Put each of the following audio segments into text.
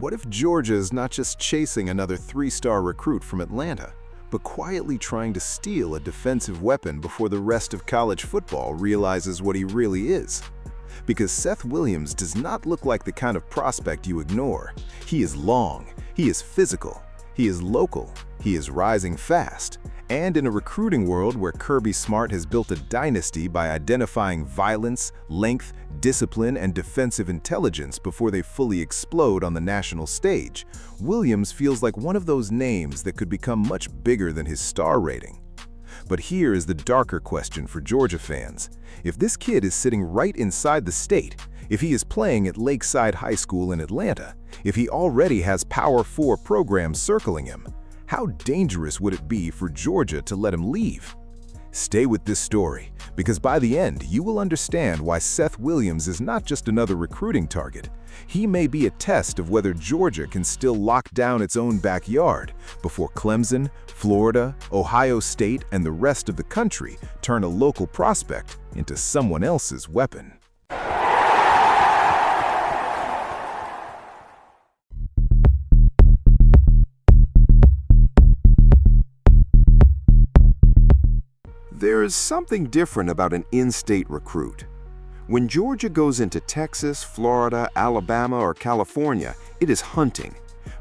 What if Georgia is not just chasing another three-star recruit from Atlanta, but quietly trying to steal a defensive weapon before the rest of college football realizes what he really is? Because Seth Williams does not look like the kind of prospect you ignore. He is long, he is physical, he is local, he is rising fast. And in a recruiting world where Kirby Smart has built a dynasty by identifying violence, length, discipline, and defensive intelligence before they fully explode on the national stage, Williams feels like one of those names that could become much bigger than his star rating. But here is the darker question for Georgia fans. If this kid is sitting right inside the state, if he is playing at Lakeside High School in Atlanta, if he already has Power 4 programs circling him, how dangerous would it be for Georgia to let him leave? Stay with this story, because by the end, you will understand why Seth Williams is not just another recruiting target. He may be a test of whether Georgia can still lock down its own backyard before Clemson, Florida, Ohio State, and the rest of the country turn a local prospect into someone else's weapon. There is something different about an in-state recruit. When Georgia goes into Texas, Florida, Alabama, or California, it is hunting.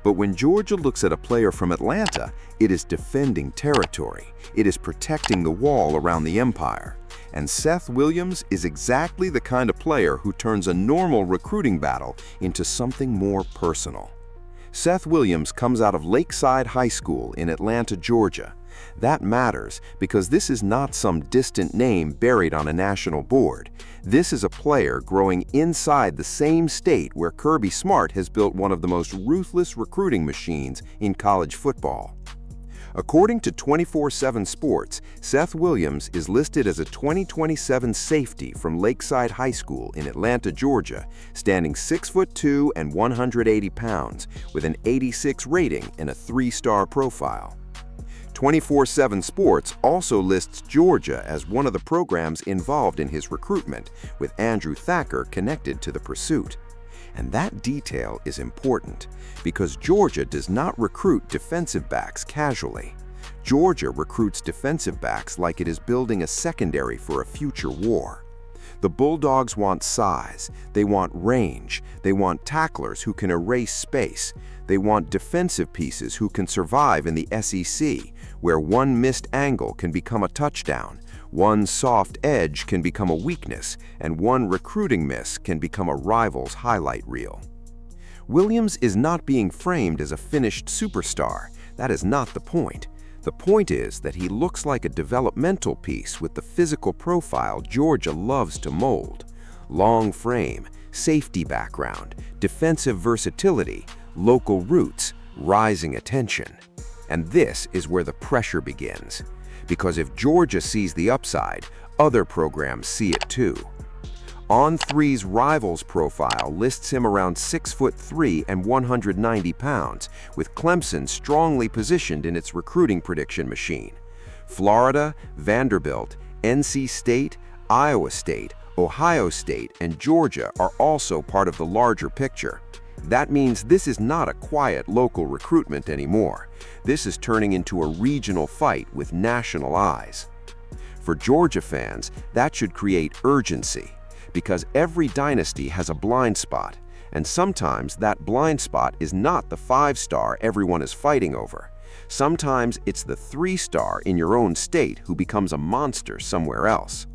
But when Georgia looks at a player from Atlanta, it is defending territory. It is protecting the wall around the empire. And Seth Williams is exactly the kind of player who turns a normal recruiting battle into something more personal. Seth Williams comes out of Lakeside High School in Atlanta, Georgia. That matters because this is not some distant name buried on a national board. This is a player growing inside the same state where Kirby Smart has built one of the most ruthless recruiting machines in college football. According to 24/7 Sports, Seth Williams is listed as a 2027 safety from Lakeside High School in Atlanta, Georgia, standing 6'2" and 180 pounds, with an 86 rating and a 3-star profile. 24/7 Sports also lists Georgia as one of the programs involved in his recruitment, with Andrew Thacker connected to the pursuit. And that detail is important because Georgia does not recruit defensive backs casually. Georgia recruits defensive backs like it is building a secondary for a future war. The Bulldogs want size, they want range, they want tacklers who can erase space, they want defensive pieces who can survive in the SEC, where one missed angle can become a touchdown, one soft edge can become a weakness, and one recruiting miss can become a rival's highlight reel. Williams is not being framed as a finished superstar. That is not the point. The point is that he looks like a developmental piece with the physical profile Georgia loves to mold. Long frame, safety background, defensive versatility, local roots, rising attention. And this is where the pressure begins. Because if Georgia sees the upside, other programs see it too. On3's Rivals profile lists him around 6'3" and 190 pounds, with Clemson strongly positioned in its recruiting prediction machine. Florida, Vanderbilt, NC State, Iowa State, Ohio State, and Georgia are also part of the larger picture. That means this is not a quiet local recruitment anymore. This is turning into a regional fight with national eyes. For Georgia fans, that should create urgency, because every dynasty has a blind spot, and sometimes that blind spot is not the 5-star everyone is fighting over. Sometimes it's the 3-star in your own state who becomes a monster somewhere else.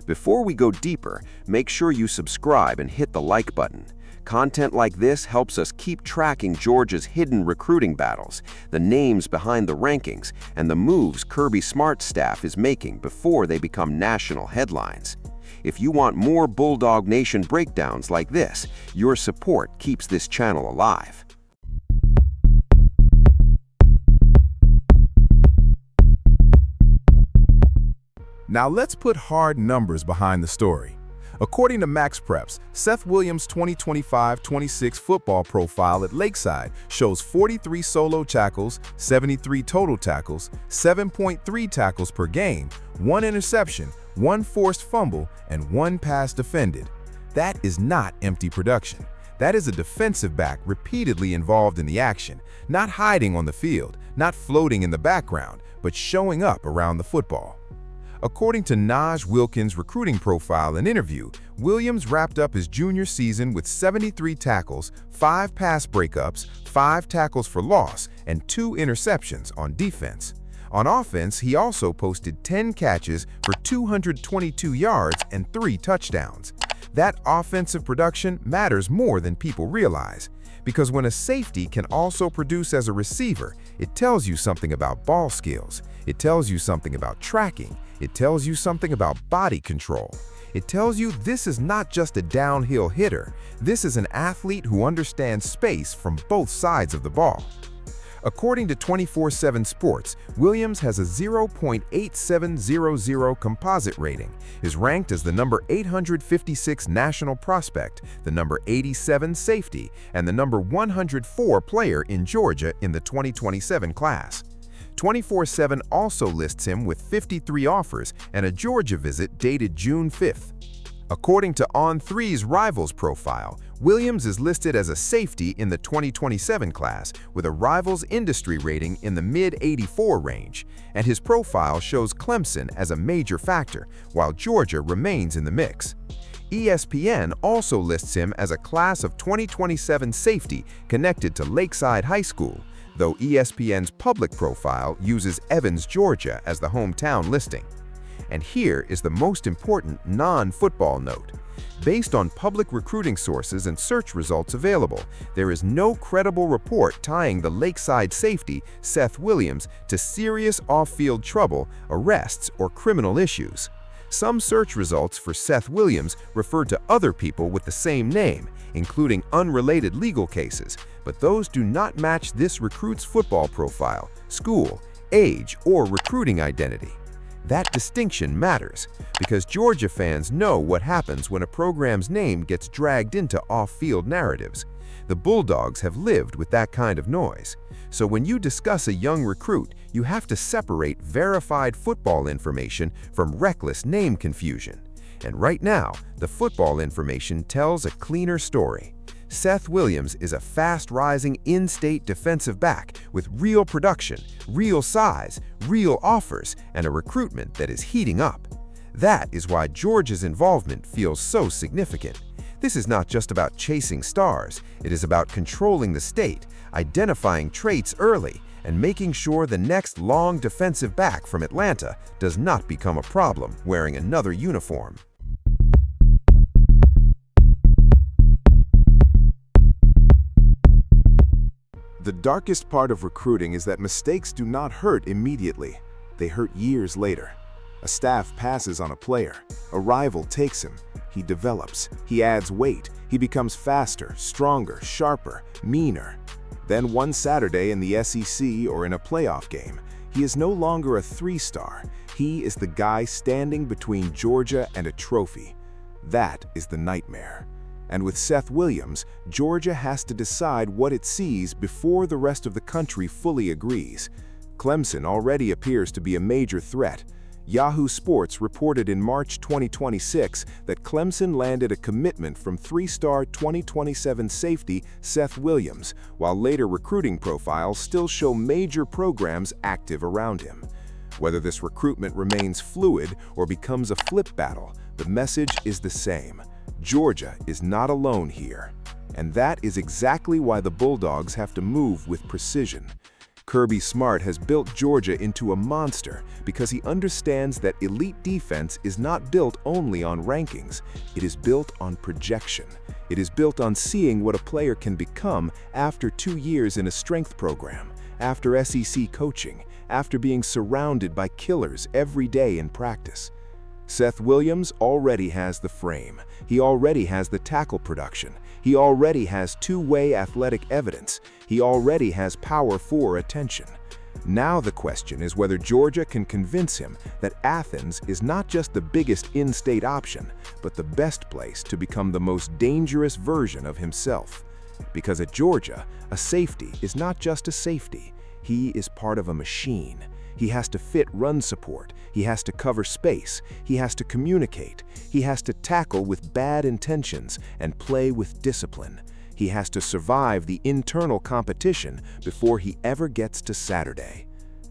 Before we go deeper, make sure you subscribe and hit the like button. Content like this helps us keep tracking Georgia's hidden recruiting battles, the names behind the rankings, and the moves Kirby Smart's staff is making before they become national headlines. If you want more Bulldog Nation breakdowns like this, your support keeps this channel alive. Now let's put hard numbers behind the story. According to Max Preps, Seth Williams' 2025-26 football profile at Lakeside shows 43 solo tackles, 73 total tackles, 7.3 tackles per game, 1 interception, 1 forced fumble, and 1 pass defended. That is not empty production. That is a defensive back repeatedly involved in the action, not hiding on the field, not floating in the background, but showing up around the football. According to Naj Wilkins' recruiting profile and interview, Williams wrapped up his junior season with 73 tackles, 5 pass breakups, 5 tackles for loss, and 2 interceptions on defense. On offense, he also posted 10 catches for 222 yards and 3 touchdowns. That offensive production matters more than people realize, because when a safety can also produce as a receiver, it tells you something about ball skills, it tells you something about tracking, it tells you something about body control. It tells you this is not just a downhill hitter, this is an athlete who understands space from both sides of the ball. According to 24/7 Sports, Williams has a 0.8700 composite rating, is ranked as the number 856 national prospect, the number 87 safety, and the number 104 player in Georgia in the 2027 class. 24/7 also lists him with 53 offers and a Georgia visit dated June 5th. According to On3's Rivals profile, Williams is listed as a safety in the 2027 class with a Rivals industry rating in the mid-84 range, and his profile shows Clemson as a major factor, while Georgia remains in the mix. ESPN also lists him as a class of 2027 safety connected to Lakeside High School, though ESPN's public profile uses Evans, Georgia as the hometown listing. And here is the most important non-football note. Based on public recruiting sources and search results available, there is no credible report tying the Lakeside safety, Seth Williams, to serious off-field trouble, arrests, or criminal issues. Some search results for Seth Williams refer to other people with the same name, including unrelated legal cases, but those do not match this recruit's football profile, school, age, or recruiting identity. That distinction matters because Georgia fans know what happens when a program's name gets dragged into off-field narratives. The Bulldogs have lived with that kind of noise. So when you discuss a young recruit, you have to separate verified football information from reckless name confusion. And right now, the football information tells a cleaner story. Seth Williams is a fast-rising in-state defensive back with real production, real size, real offers, and a recruitment that is heating up. That is why Georgia's involvement feels so significant. This is not just about chasing stars, it is about controlling the state, identifying traits early, and making sure the next long defensive back from Atlanta does not become a problem wearing another uniform. The darkest part of recruiting is that mistakes do not hurt immediately. They hurt years later. A staff passes on a player. A rival takes him. He develops. He adds weight. He becomes faster, stronger, sharper, meaner. Then one Saturday in the SEC or in a playoff game, he is no longer a 3-star. He is the guy standing between Georgia and a trophy. That is the nightmare. And with Seth Williams, Georgia has to decide what it sees before the rest of the country fully agrees. Clemson already appears to be a major threat. Yahoo Sports reported in March 2026 that Clemson landed a commitment from 3-star 2027 safety Seth Williams, while later recruiting profiles still show major programs active around him. Whether this recruitment remains fluid or becomes a flip battle, the message is the same. Georgia is not alone here. And that is exactly why the Bulldogs have to move with precision. Kirby Smart has built Georgia into a monster because he understands that elite defense is not built only on rankings. It is built on projection. It is built on seeing what a player can become after 2 years in a strength program, after SEC coaching, after being surrounded by killers every day in practice. Seth Williams already has the frame. He already has the tackle production. He already has two-way athletic evidence. He already has power for attention. Now the question is whether Georgia can convince him that Athens is not just the biggest in-state option, but the best place to become the most dangerous version of himself. Because at Georgia, a safety is not just a safety. He is part of a machine. He has to fit run support. He has to cover space. He has to communicate. He has to tackle with bad intentions and play with discipline. He has to survive the internal competition before he ever gets to Saturday.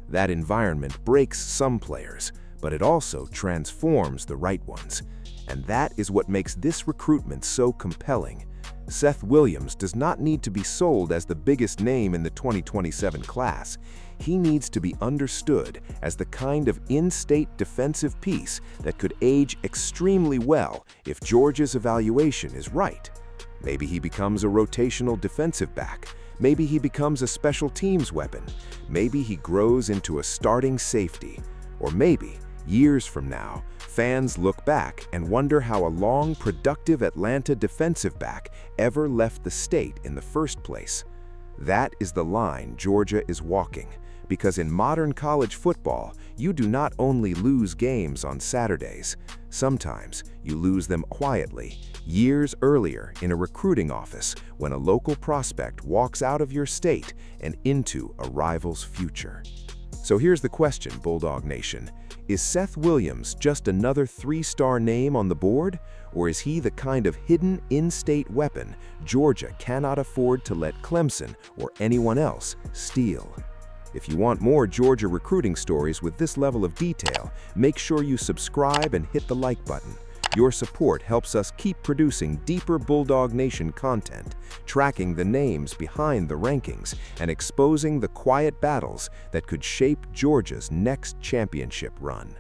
That environment breaks some players, but it also transforms the right ones. And that is what makes this recruitment so compelling. Seth Williams does not need to be sold as the biggest name in the 2027 class. He needs to be understood as the kind of in-state defensive piece that could age extremely well if Georgia's evaluation is right. Maybe he becomes a rotational defensive back. Maybe he becomes a special teams weapon. Maybe he grows into a starting safety. Or maybe, years from now, fans look back and wonder how a long, productive Atlanta defensive back ever left the state in the first place. That is the line Georgia is walking, because in modern college football, you do not only lose games on Saturdays. Sometimes you lose them quietly, years earlier in a recruiting office when a local prospect walks out of your state and into a rival's future. So here's the question, Bulldog Nation. Is Seth Williams just another 3-star name on the board, or is he the kind of hidden in-state weapon Georgia cannot afford to let Clemson or anyone else steal? If you want more Georgia recruiting stories with this level of detail, make sure you subscribe and hit the like button. Your support helps us keep producing deeper Bulldog Nation content, tracking the names behind the rankings, and exposing the quiet battles that could shape Georgia's next championship run.